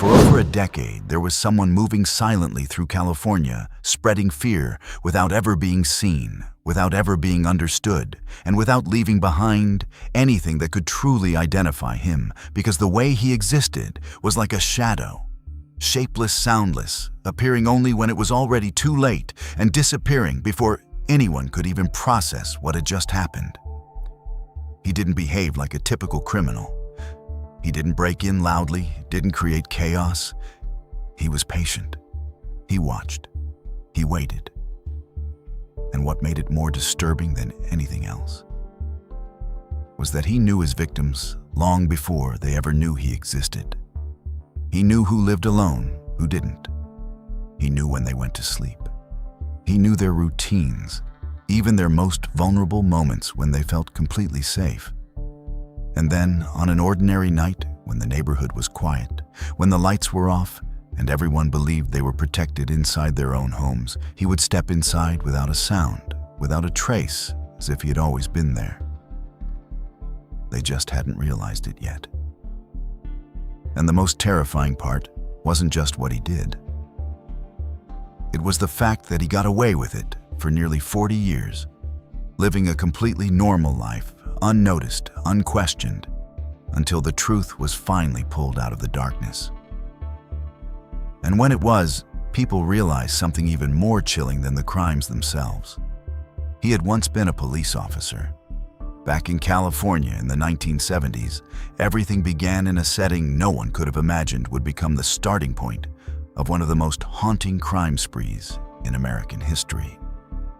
For over a decade, there was someone moving silently through California, spreading fear without ever being seen, without ever being understood, and without leaving behind anything that could truly identify him, because the way he existed was like a shadow, shapeless, soundless, appearing only when it was already too late and disappearing before anyone could even process what had just happened. He didn't behave like a typical criminal. He didn't break in loudly, didn't create chaos. He was patient. He watched. He waited. And what made it more disturbing than anything else was that he knew his victims long before they ever knew he existed. He knew who lived alone, who didn't. He knew when they went to sleep. He knew their routines, even their most vulnerable moments when they felt completely safe. And then, on an ordinary night, when the neighborhood was quiet, when the lights were off, and everyone believed they were protected inside their own homes, he would step inside without a sound, without a trace, as if he had always been there. They just hadn't realized it yet. And the most terrifying part wasn't just what he did. It was the fact that he got away with it for nearly 40 years, living a completely normal life, unnoticed, unquestioned, until the truth was finally pulled out of the darkness. And when it was, people realized something even more chilling than the crimes themselves. He had once been a police officer. Back in California in the 1970s, everything began in a setting no one could have imagined would become the starting point of one of the most haunting crime sprees in American history.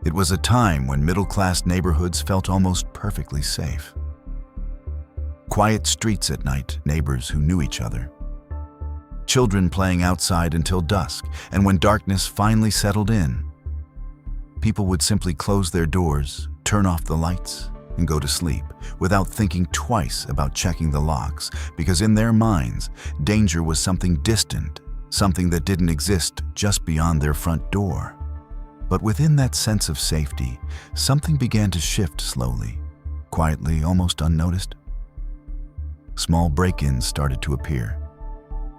It was a time when middle-class neighborhoods felt almost perfectly safe. Quiet streets at night, neighbors who knew each other. Children playing outside until dusk, and when darkness finally settled in, people would simply close their doors, turn off the lights, and go to sleep without thinking twice about checking the locks, because in their minds, danger was something distant, something that didn't exist just beyond their front door. But within that sense of safety, something began to shift slowly, quietly, almost unnoticed. Small break-ins started to appear.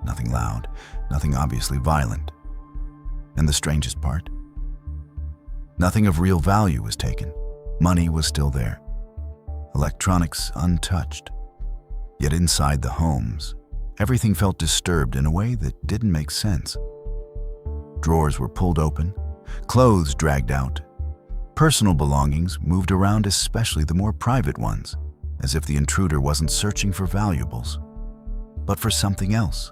Nothing loud, nothing obviously violent. And the strangest part? Nothing of real value was taken. Money was still there. Electronics untouched. Yet inside the homes, everything felt disturbed in a way that didn't make sense. Drawers were pulled open, clothes dragged out, personal belongings moved around, especially the more private ones, as if the intruder wasn't searching for valuables, but for something else,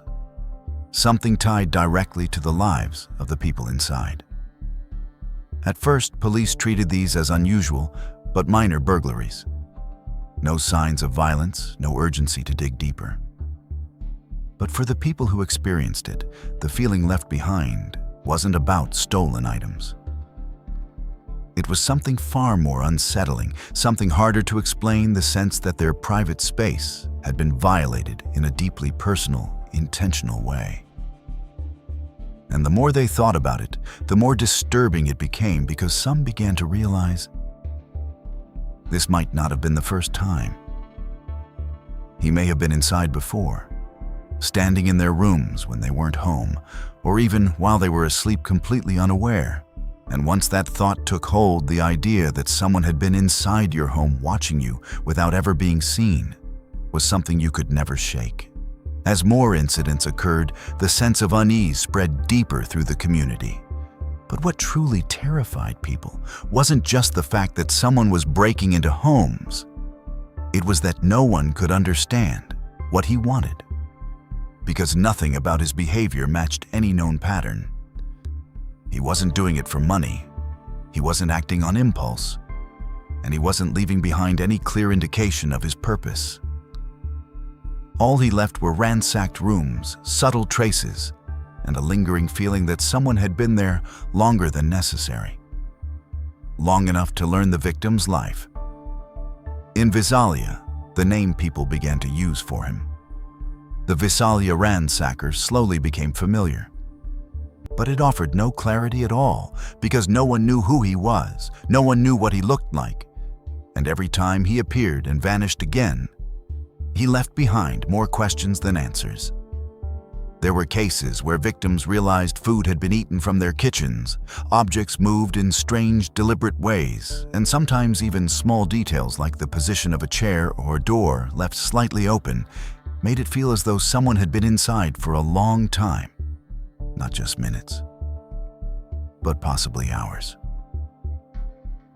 something tied directly to the lives of the people inside. At first, police treated these as unusual but minor burglaries. No signs of violence, no urgency to dig deeper. But for the people who experienced it, the feeling left behind wasn't about stolen items. It was something far more unsettling, something harder to explain, the sense that their private space had been violated in a deeply personal, intentional way. And the more they thought about it, the more disturbing it became, because some began to realize this might not have been the first time. He may have been inside before, standing in their rooms when they weren't home, or even while they were asleep, completely unaware. And once that thought took hold, the idea that someone had been inside your home watching you without ever being seen was something you could never shake. As more incidents occurred, the sense of unease spread deeper through the community. But what truly terrified people wasn't just the fact that someone was breaking into homes. It was that no one could understand what he wanted, because nothing about his behavior matched any known pattern. He wasn't doing it for money, he wasn't acting on impulse, and he wasn't leaving behind any clear indication of his purpose. All he left were ransacked rooms, subtle traces, and a lingering feeling that someone had been there longer than necessary. Long enough to learn the victim's life. In Visalia, the name people began to use for him. The Visalia ransacker slowly became familiar. But it offered no clarity at all, because no one knew who he was, no one knew what he looked like. And every time he appeared and vanished again, he left behind more questions than answers. There were cases where victims realized food had been eaten from their kitchens, objects moved in strange, deliberate ways, and sometimes even small details like the position of a chair or door left slightly open made it feel as though someone had been inside for a long time, not just minutes, but possibly hours.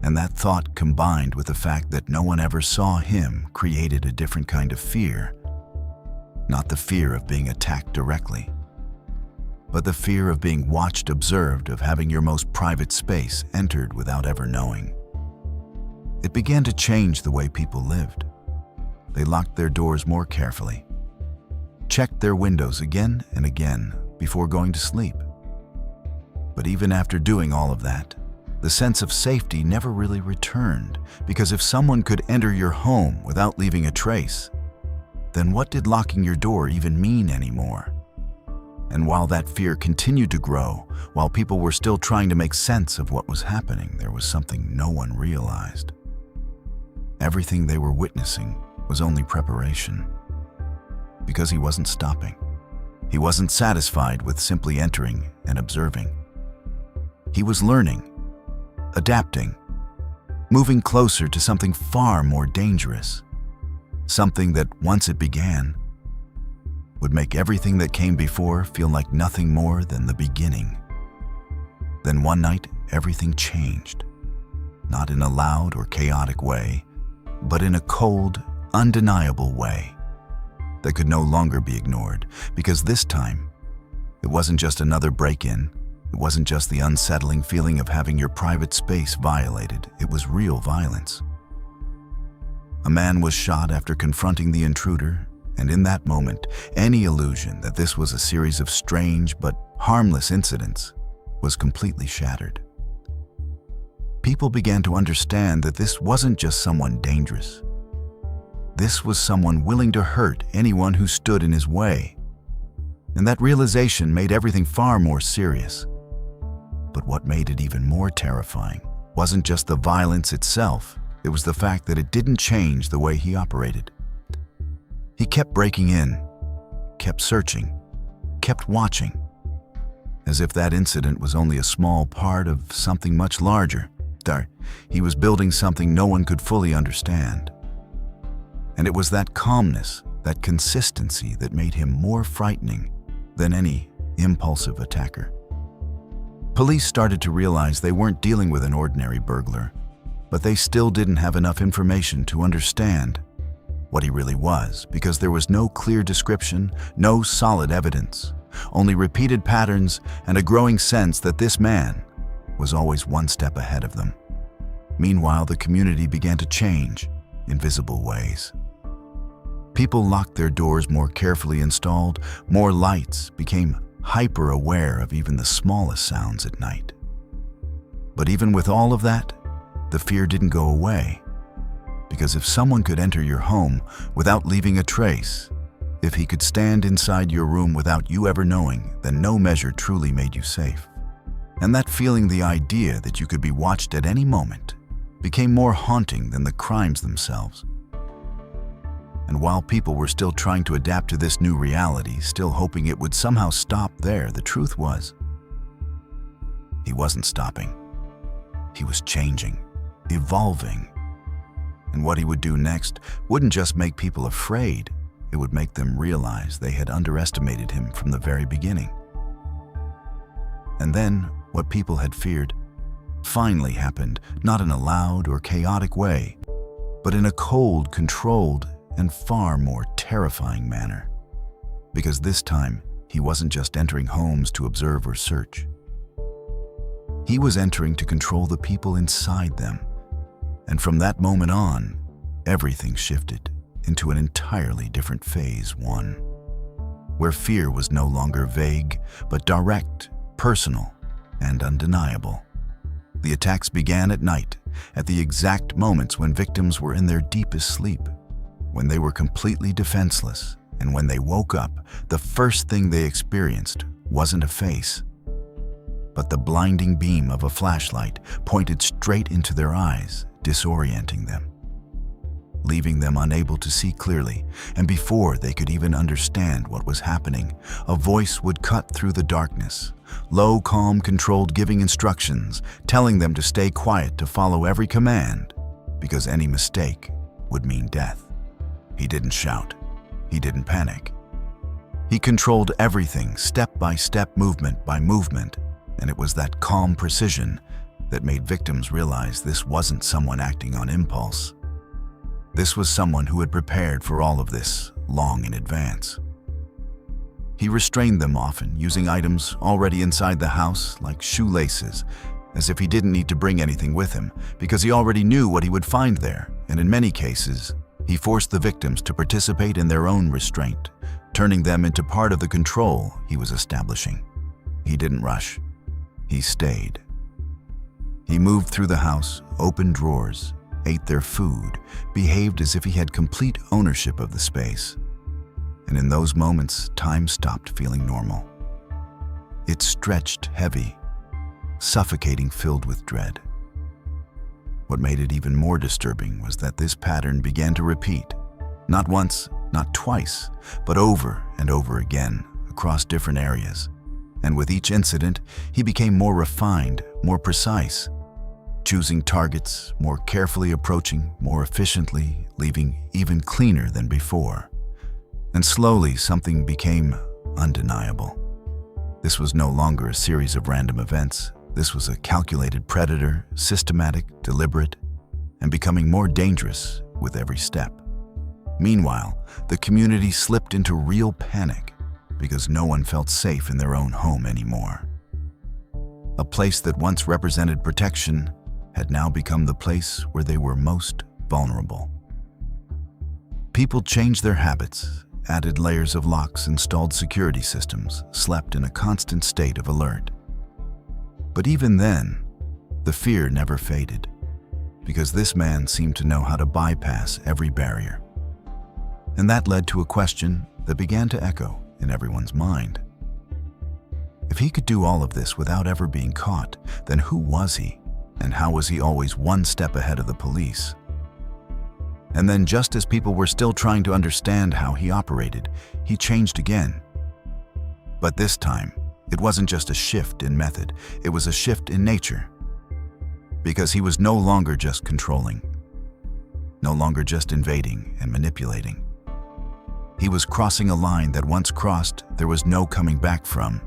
And that thought, combined with the fact that no one ever saw him, created a different kind of fear. Not the fear of being attacked directly, but the fear of being watched, observed, of having your most private space entered without ever knowing. It began to change the way people lived. They locked their doors more carefully, checked their windows again and again before going to sleep. But even after doing all of that, the sense of safety never really returned, because if someone could enter your home without leaving a trace, then what did locking your door even mean anymore? And while that fear continued to grow, while people were still trying to make sense of what was happening, there was something no one realized. Everything they were witnessing was only preparation. Because he wasn't stopping. He wasn't satisfied with simply entering and observing. He was learning, adapting, moving closer to something far more dangerous. Something that, once it began, would make everything that came before feel like nothing more than the beginning. Then one night, everything changed. Not in a loud or chaotic way, but in a cold, undeniable way that could no longer be ignored, because this time, it wasn't just another break-in. It wasn't just the unsettling feeling of having your private space violated. It was real violence. A man was shot after confronting the intruder, and in that moment, any illusion that this was a series of strange but harmless incidents was completely shattered. People began to understand that this wasn't just someone dangerous. This was someone willing to hurt anyone who stood in his way. And that realization made everything far more serious. But what made it even more terrifying wasn't just the violence itself, it was the fact that it didn't change the way he operated. He kept breaking in, kept searching, kept watching, as if that incident was only a small part of something much larger. He was building something no one could fully understand. And it was that calmness, that consistency that made him more frightening than any impulsive attacker. Police started to realize they weren't dealing with an ordinary burglar, but they still didn't have enough information to understand what he really was, because there was no clear description, no solid evidence, only repeated patterns and a growing sense that this man was always one step ahead of them. Meanwhile, the community began to change in visible ways. People locked their doors more carefully installed, more lights, became hyper-aware of even the smallest sounds at night. But even with all of that, the fear didn't go away. Because if someone could enter your home without leaving a trace, if he could stand inside your room without you ever knowing, then no measure truly made you safe. And that feeling, the idea that you could be watched at any moment, became more haunting than the crimes themselves. And while people were still trying to adapt to this new reality, still hoping it would somehow stop there, the truth was, he wasn't stopping. He was changing, evolving. And what he would do next wouldn't just make people afraid, it would make them realize they had underestimated him from the very beginning. And then, what people had feared finally happened, not in a loud or chaotic way, but in a cold, controlled, and far more terrifying manner. Because this time, he wasn't just entering homes to observe or search. He was entering to control the people inside them. And from that moment on, everything shifted into an entirely different phase one, where fear was no longer vague, but direct, personal, and undeniable. The attacks began at night, at the exact moments when victims were in their deepest sleep, when they were completely defenseless, and when they woke up, the first thing they experienced wasn't a face, but the blinding beam of a flashlight pointed straight into their eyes, disorienting them. leaving them unable to see clearly, and before they could even understand what was happening, a voice would cut through the darkness, low, calm, controlled, giving instructions, telling them to stay quiet, to follow every command, because any mistake would mean death. He didn't shout. He didn't panic. He controlled everything, step by step, movement by movement, and it was that calm precision that made victims realize this wasn't someone acting on impulse. This was someone who had prepared for all of this long in advance. He restrained them, often using items already inside the house, like shoelaces, as if he didn't need to bring anything with him, because he already knew what he would find there, and in many cases, he forced the victims to participate in their own restraint, turning them into part of the control he was establishing. He didn't rush. He stayed. He moved through the house, opened drawers, ate their food, behaved as if he had complete ownership of the space. And in those moments, time stopped feeling normal. It stretched heavy, suffocating, filled with dread. What made it even more disturbing was that this pattern began to repeat, not once, not twice, but over and over again across different areas. And with each incident, he became more refined, more precise, choosing targets, more carefully, approaching more efficiently, leaving even cleaner than before. And slowly, something became undeniable. This was no longer a series of random events. This was a calculated predator, systematic, deliberate, and becoming more dangerous with every step. Meanwhile, the community slipped into real panic because no one felt safe in their own home anymore. A place that once represented protection had now become the place where they were most vulnerable. People changed their habits, added layers of locks, installed security systems, slept in a constant state of alert. But even then, the fear never faded, because this man seemed to know how to bypass every barrier. And that led to a question that began to echo in everyone's mind. If he could do all of this without ever being caught, then who was he? And how was he always one step ahead of the police? And then, just as people were still trying to understand how he operated, he changed again. But this time, it wasn't just a shift in method, it was a shift in nature. Because he was no longer just controlling, no longer just invading and manipulating. He was crossing a line that once crossed, there was no coming back from.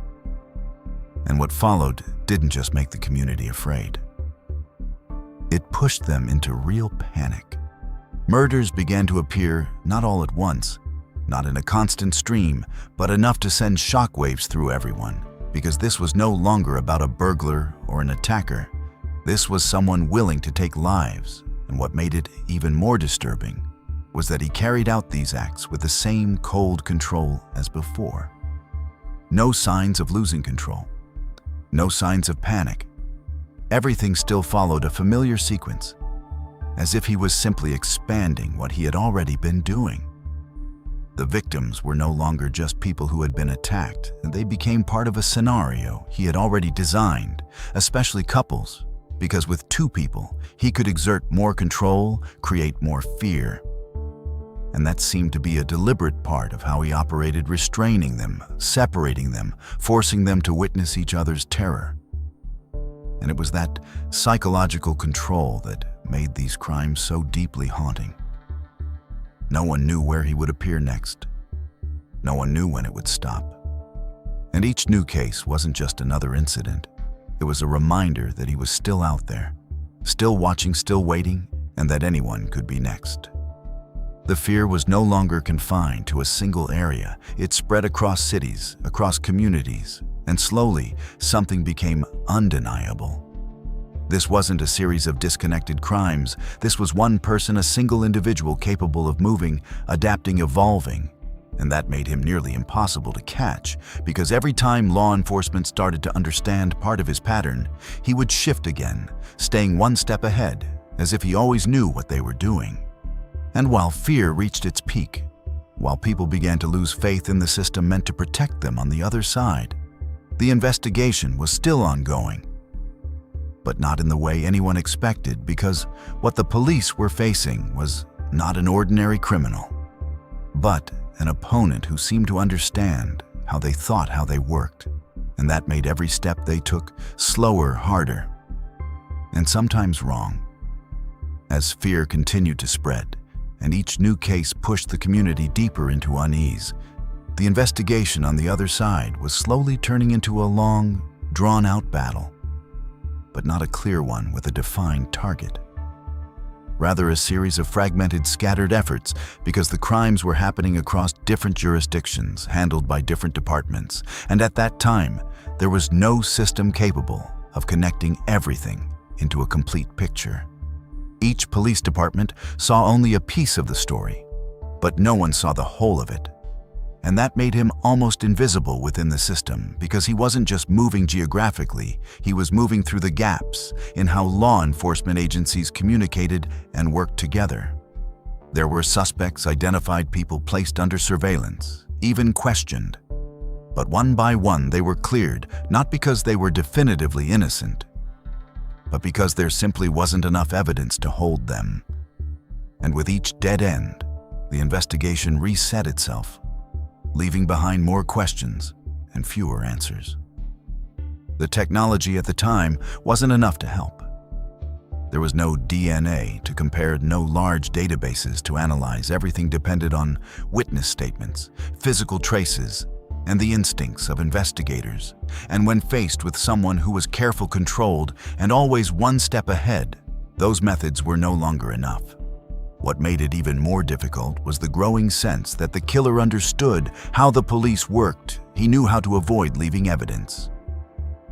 And what followed didn't just make the community afraid. It pushed them into real panic. Murders began to appear, not all at once, not in a constant stream, but enough to send shockwaves through everyone, because this was no longer about a burglar or an attacker. This was someone willing to take lives, and what made it even more disturbing was that he carried out these acts with the same cold control as before. No signs of losing control, no signs of panic. Everything still followed a familiar sequence, as if he was simply expanding what he had already been doing. The victims were no longer just people who had been attacked, and they became part of a scenario he had already designed, especially couples, because with two people, he could exert more control, create more fear. And that seemed to be a deliberate part of how he operated, restraining them, separating them, forcing them to witness each other's terror. And it was that psychological control that made these crimes so deeply haunting. No one knew where he would appear next. No one knew when it would stop. And each new case wasn't just another incident. It was a reminder that he was still out there, still watching, still waiting, and that anyone could be next. The fear was no longer confined to a single area. It spread across cities, across communities, and slowly, something became undeniable. This wasn't a series of disconnected crimes. This was one person, a single individual capable of moving, adapting, evolving. And that made him nearly impossible to catch, because every time law enforcement started to understand part of his pattern, he would shift again, staying one step ahead, as if he always knew what they were doing. And while fear reached its peak, while people began to lose faith in the system meant to protect them on the other side, the investigation was still ongoing. But not in the way anyone expected, because what the police were facing was not an ordinary criminal, but an opponent who seemed to understand how they thought, how they worked, and that made every step they took slower, harder, and sometimes wrong. As fear continued to spread, and each new case pushed the community deeper into unease, the investigation on the other side was slowly turning into a long, drawn-out battle, but not a clear one with a defined target. Rather a series of fragmented, scattered efforts because the crimes were happening across different jurisdictions, handled by different departments, and at that time, there was no system capable of connecting everything into a complete picture. Each police department saw only a piece of the story, but no one saw the whole of it. And that made him almost invisible within the system because he wasn't just moving geographically, he was moving through the gaps in how law enforcement agencies communicated and worked together. There were suspects, identified people placed under surveillance, even questioned. But one by one they were cleared, not because they were definitively innocent, but because there simply wasn't enough evidence to hold them. And with each dead end, the investigation reset itself, leaving behind more questions and fewer answers. The technology at the time wasn't enough to help. There was no DNA to compare, no large databases to analyze. Everything depended on witness statements, physical traces, and the instincts of investigators. And when faced with someone who was careful, controlled, and always one step ahead, those methods were no longer enough. What made it even more difficult was the growing sense that the killer understood how the police worked. He knew how to avoid leaving evidence,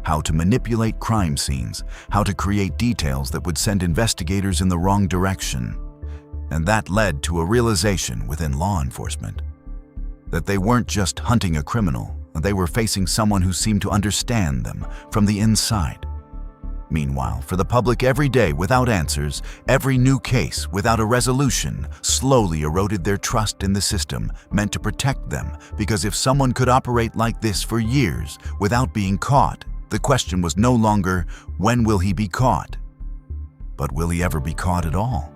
how to manipulate crime scenes, how to create details that would send investigators in the wrong direction. And that led to a realization within law enforcement that they weren't just hunting a criminal, they were facing someone who seemed to understand them from the inside. Meanwhile, for the public, every day without answers, every new case without a resolution slowly eroded their trust in the system meant to protect them, because if someone could operate like this for years without being caught, the question was no longer, when will he be caught? But will he ever be caught at all?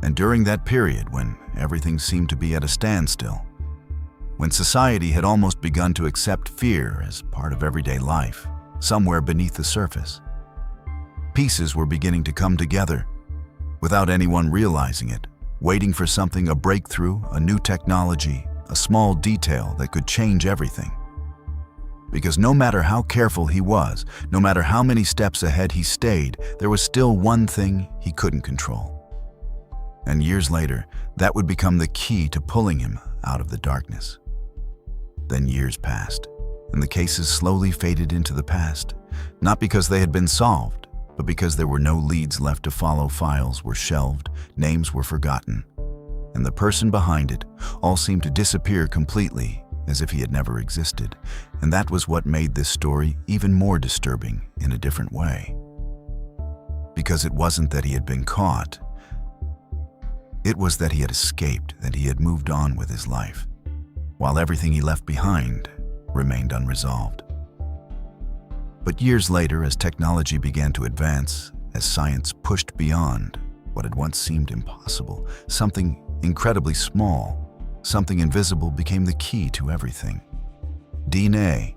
And during that period when everything seemed to be at a standstill, when society had almost begun to accept fear as part of everyday life, somewhere beneath the surface, pieces were beginning to come together without anyone realizing it, waiting for something, a breakthrough, a new technology, a small detail that could change everything. Because no matter how careful he was, no matter how many steps ahead he stayed, there was still one thing he couldn't control. And years later, that would become the key to pulling him out of the darkness. Then years passed, and the cases slowly faded into the past, not because they had been solved, but because there were no leads left to follow. Files were shelved, names were forgotten, and the person behind it all seemed to disappear completely, as if he had never existed. And that was what made this story even more disturbing in a different way. Because it wasn't that he had been caught, it was that he had escaped, that he had moved on with his life, while everything he left behind remained unresolved. But years later, as technology began to advance, as science pushed beyond what had once seemed impossible, something incredibly small, something invisible became the key to everything. DNA.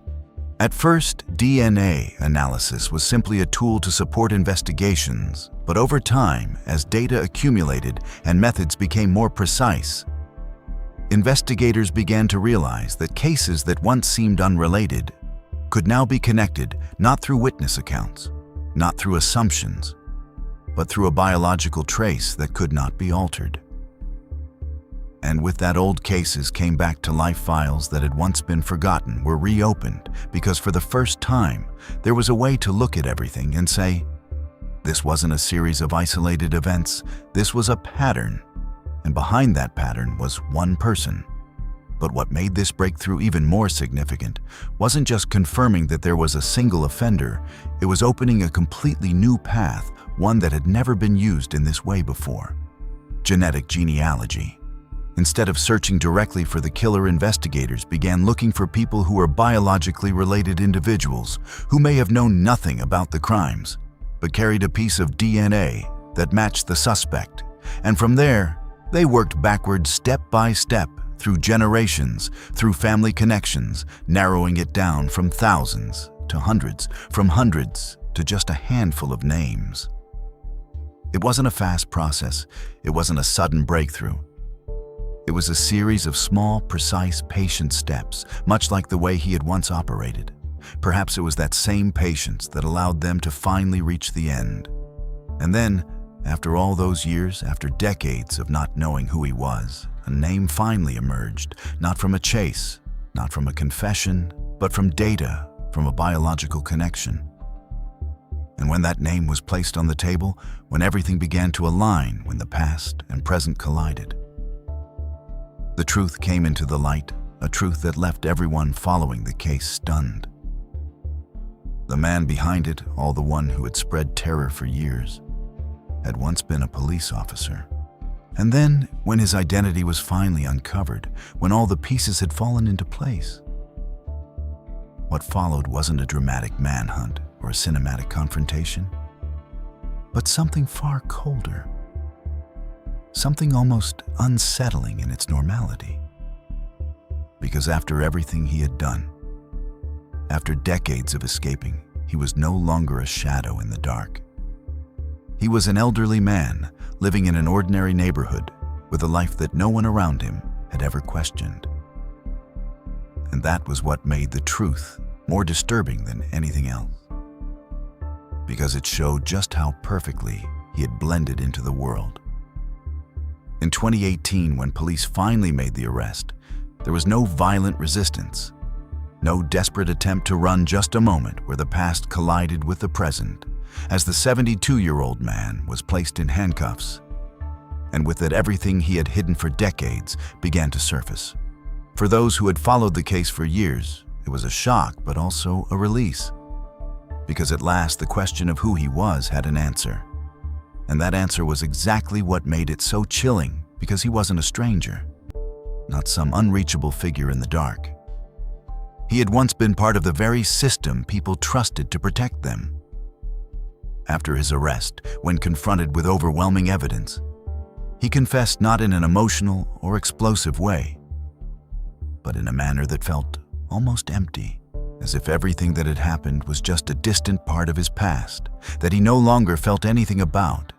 At first, DNA analysis was simply a tool to support investigations, but over time, as data accumulated and methods became more precise, investigators began to realize that cases that once seemed unrelated could now be connected not through witness accounts, not through assumptions, but through a biological trace that could not be altered. And with that, old cases came back to life. Files that had once been forgotten were reopened because for the first time, there was a way to look at everything and say, this wasn't a series of isolated events, this was a pattern, and behind that pattern was one person. But what made this breakthrough even more significant wasn't just confirming that there was a single offender, it was opening a completely new path, one that had never been used in this way before. Genetic genealogy. Instead of searching directly for the killer, investigators began looking for people who were biologically related individuals who may have known nothing about the crimes, but carried a piece of DNA that matched the suspect. And from there, They worked backwards step by step, through generations, through family connections, narrowing it down from thousands to hundreds, from hundreds to just a handful of names. It wasn't a fast process. It wasn't a sudden breakthrough. It was a series of small, precise, patient steps, much like the way he had once operated. Perhaps it was that same patience that allowed them to finally reach the end. And then, after all those years, after decades of not knowing who he was, a name finally emerged, not from a chase, not from a confession, but from data, from a biological connection. And when that name was placed on the table, when everything began to align, when the past and present collided, the truth came into the light, a truth that left everyone following the case stunned. The man behind it, all the one who had spread terror for years, had once been a police officer. And then, when his identity was finally uncovered, when all the pieces had fallen into place, what followed wasn't a dramatic manhunt or a cinematic confrontation, but something far colder, something almost unsettling in its normality. Because after everything he had done, after decades of escaping, he was no longer a shadow in the dark. He was an elderly man living in an ordinary neighborhood with a life that no one around him had ever questioned. And that was what made the truth more disturbing than anything else, because it showed just how perfectly he had blended into the world. In 2018, when police finally made the arrest, there was no violent resistance, no desperate attempt to run just a moment where the past collided with the present, as the 72-year-old man was placed in handcuffs, and with it everything he had hidden for decades began to surface. For those who had followed the case for years, it was a shock but also a release, because at last the question of who he was had an answer. And that answer was exactly what made it so chilling, because he wasn't a stranger, not some unreachable figure in the dark. He had once been part of the very system people trusted to protect them. After his arrest, when confronted with overwhelming evidence, he confessed not in an emotional or explosive way, but in a manner that felt almost empty, as if everything that had happened was just a distant part of his past that he no longer felt anything about.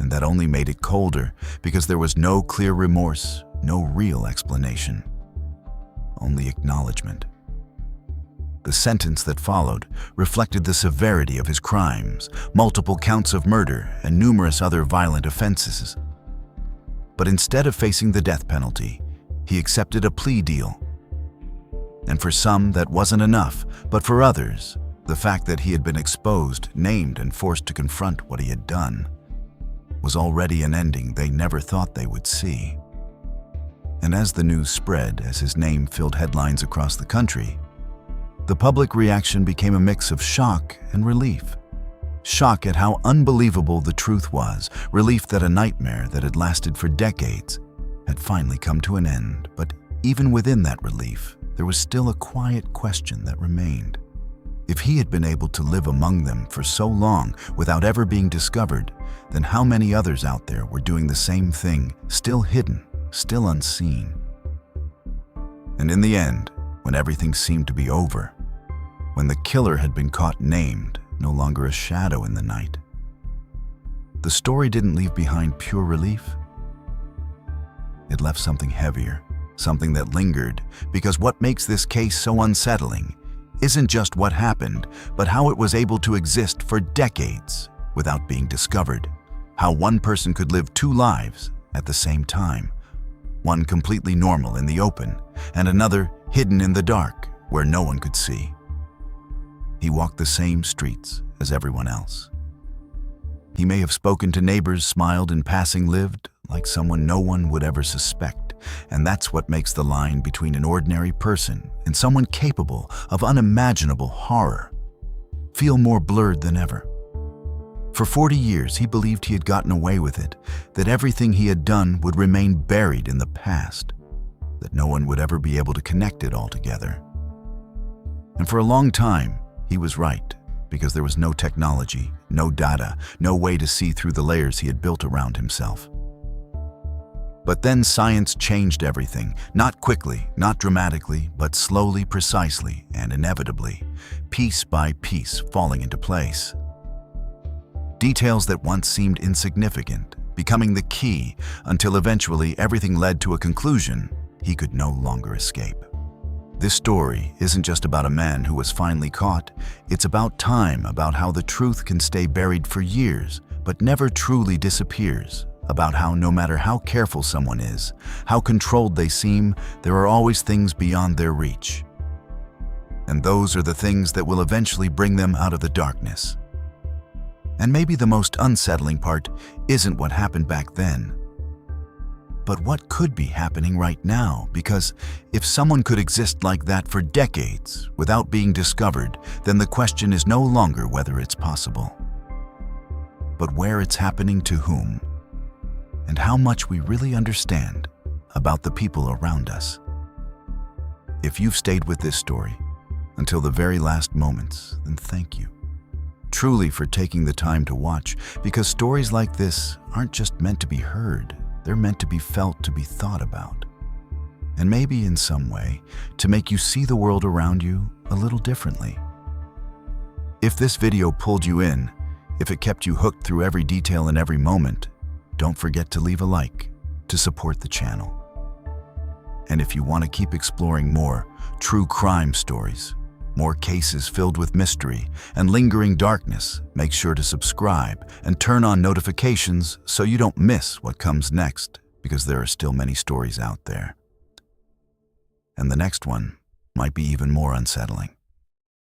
And that only made it colder, because there was no clear remorse, no real explanation, only acknowledgement. The sentence that followed reflected the severity of his crimes, multiple counts of murder and numerous other violent offenses. But instead of facing the death penalty, he accepted a plea deal. And for some, that wasn't enough, but for others, the fact that he had been exposed, named, and forced to confront what he had done was already an ending they never thought they would see. And as the news spread, as his name filled headlines across the country, the public reaction became a mix of shock and relief. Shock at how unbelievable the truth was, relief that a nightmare that had lasted for decades had finally come to an end. But even within that relief, there was still a quiet question that remained. If he had been able to live among them for so long without ever being discovered, then how many others out there were doing the same thing, still hidden, still unseen? And in the end, when everything seemed to be over, when the killer had been caught named, no longer a shadow in the night, the story didn't leave behind pure relief. It left something heavier, something that lingered, because what makes this case so unsettling isn't just what happened, but how it was able to exist for decades without being discovered. How one person could live two lives at the same time, one completely normal in the open, and another hidden in the dark where no one could see. He walked the same streets as everyone else. He may have spoken to neighbors, smiled in passing, lived like someone no one would ever suspect. And that's what makes the line between an ordinary person and someone capable of unimaginable horror feel more blurred than ever. For 40 years, he believed he had gotten away with it, that everything he had done would remain buried in the past, that no one would ever be able to connect it all together. And for a long time, he was right, because there was no technology, no data, no way to see through the layers he had built around himself. But then science changed everything, not quickly, not dramatically, but slowly, precisely, and inevitably, piece by piece falling into place. Details that once seemed insignificant, becoming the key until eventually everything led to a conclusion he could no longer escape. This story isn't just about a man who was finally caught, it's about time, about how the truth can stay buried for years, but never truly disappears. About how no matter how careful someone is, how controlled they seem, there are always things beyond their reach. And those are the things that will eventually bring them out of the darkness. And maybe the most unsettling part isn't what happened back then, but what could be happening right now, because if someone could exist like that for decades without being discovered, then the question is no longer whether it's possible, but where it's happening to whom, and how much we really understand about the people around us. If you've stayed with this story until the very last moments, then thank you. Truly for taking the time to watch, because stories like this aren't just meant to be heard, they're meant to be felt, to be thought about. And maybe in some way, to make you see the world around you a little differently. If this video pulled you in, if it kept you hooked through every detail and every moment, don't forget to leave a like to support the channel. And if you want to keep exploring more true crime stories, more cases filled with mystery and lingering darkness, make sure to subscribe and turn on notifications so you don't miss what comes next, because there are still many stories out there. And the next one might be even more unsettling.